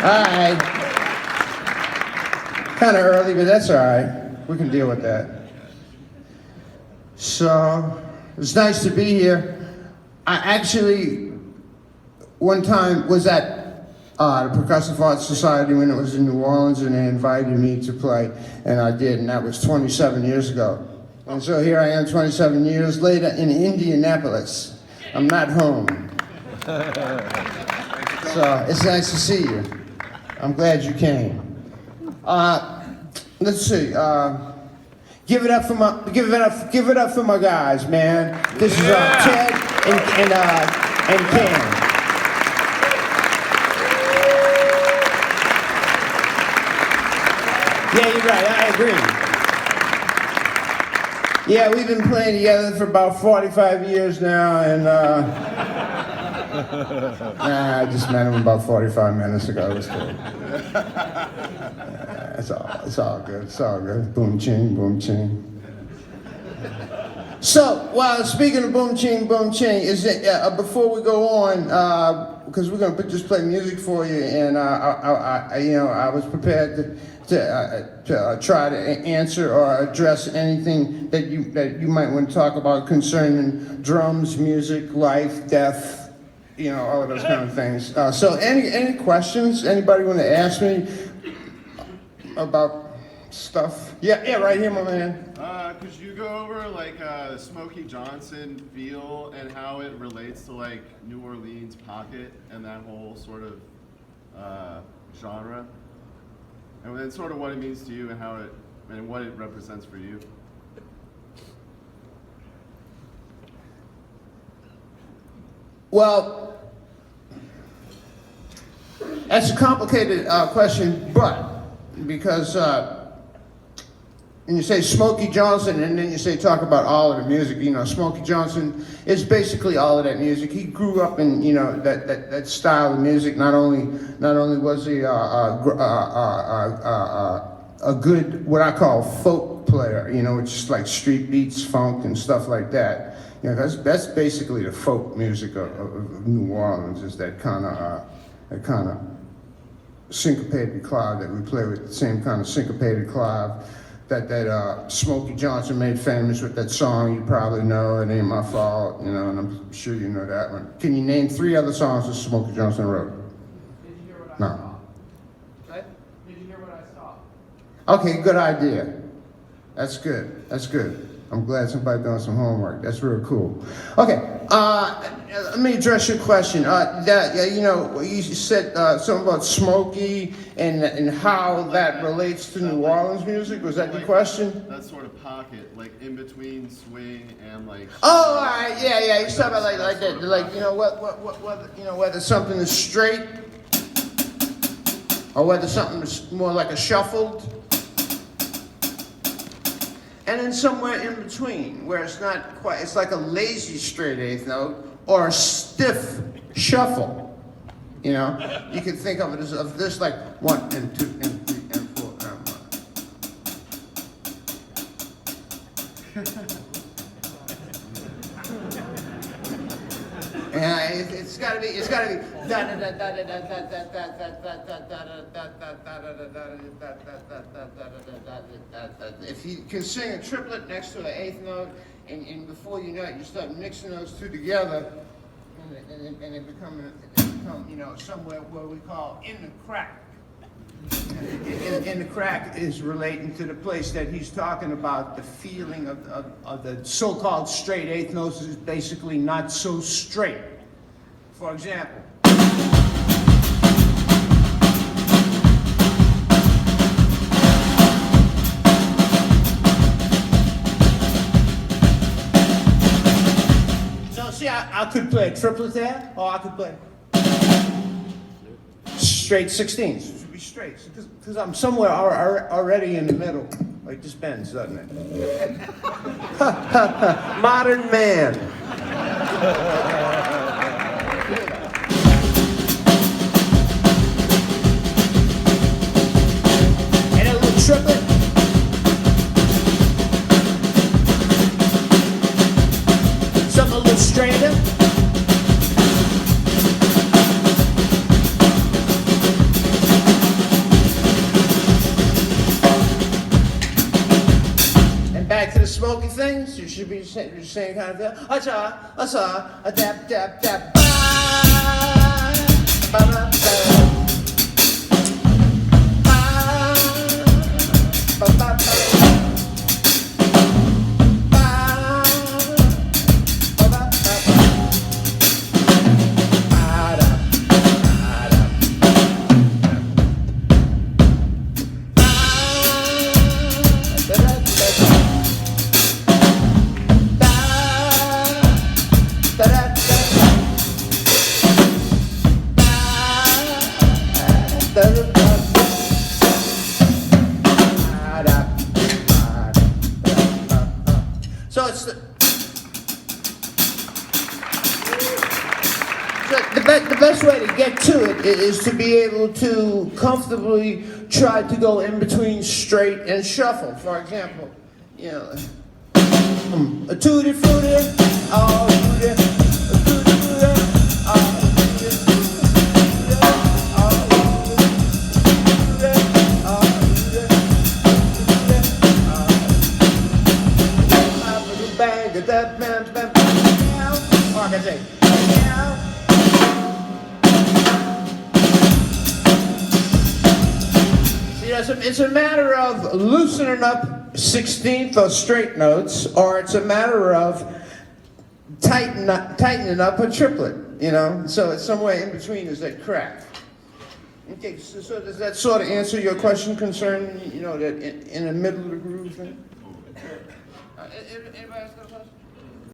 right. Kind of early, but that's all right. We can deal with that. So, it's nice to be here. I actually, one time, was at the Percussive Arts Society when it was in New Orleans, and they invited me to play, and I did, and that was 27 years ago. And so here I am 27 years later in Indianapolis. I'm not home. So, it's nice to see you. I'm glad you came. Let's see. Give it up for my guys, man. This is Ted and Ken. Yeah, you're right. I agree. Yeah, we've been playing together for about 45 years now, and I just met him about 45 minutes ago. It was cool. It's all good. It's all good. Boom ching, boom ching. So, well, speaking of boom ching, is it before we go on, because we're gonna just play music for you, and I was prepared to try to answer or address anything that you might want to talk about concerning drums, music, life, death, all of those kind of things. So, any questions? Anybody want to ask me about stuff? Yeah, right here, my man. Could you go over the Smokey Johnson feel and how it relates to New Orleans pocket and that whole sort of genre, and then sort of what it means to you and how it and what it represents for you? Well, that's a complicated question, but because and you say Smokey Johnson, and then you say talk about all of the music. Smokey Johnson is basically all of that music. He grew up in that style of music. Not only was he a good what I call folk player, which is like street beats, funk, and stuff like that. That's basically the folk music of New Orleans. Is that kind of syncopated clave that we play with, the same kind of syncopated clave that Smokey Johnson made famous with that song you probably know, It Ain't My Fault, and I'm sure you know that one. Can you name 3 other songs that Smokey Johnson wrote? Did you hear what I No. saw? What? Did you hear what I saw? Okay, good idea. That's good. I'm glad somebody doing some homework. That's real cool. Okay, let me address your question. You said something about Smokey and how that relates to New Orleans music. Was that your question? That sort of pocket, in between swing and Oh, all right, yeah. You're talking about like that, whether something is straight or whether something is more like a shuffled. And then somewhere in between, where it's not quite, it's like a lazy straight 8th note or a stiff shuffle. You can think of it as this 1 and 2 and 3 and 4 and 1. Yeah, it's gotta be. If you can sing a triplet next to an 8th note, and before you know it, you start mixing those two together, and it become somewhere where we call in the crack. In the crack is relating to the place that he's talking about. The feeling of the so-called straight 8th notes is basically not so straight. For example. So see, I could play a triplet there, or I could play straight 16ths. It should be straight, because I'm somewhere already in the middle. Like this bends, doesn't it? Modern man. And a little triplet. Something a little straighter. smoky things. You should be saying kind of thing. A dap, dap, dap. Ba, ba, ba, ba, ba, ba, ba. So it's the best way to get to it is to be able to comfortably try to go in between straight and shuffle. For example, you know, a tutti frutti, oh tutti, a tutti frutti, oh tutti, bang, that bam, bam, or I can say, it's a matter of loosening up 16th or straight notes, or it's a matter of tightening up a triplet, you know? So it's somewhere in between is that crack. Okay, so does that sort of answer your question concerning, you know, that in the middle of the groove thing? Anybody else got a question?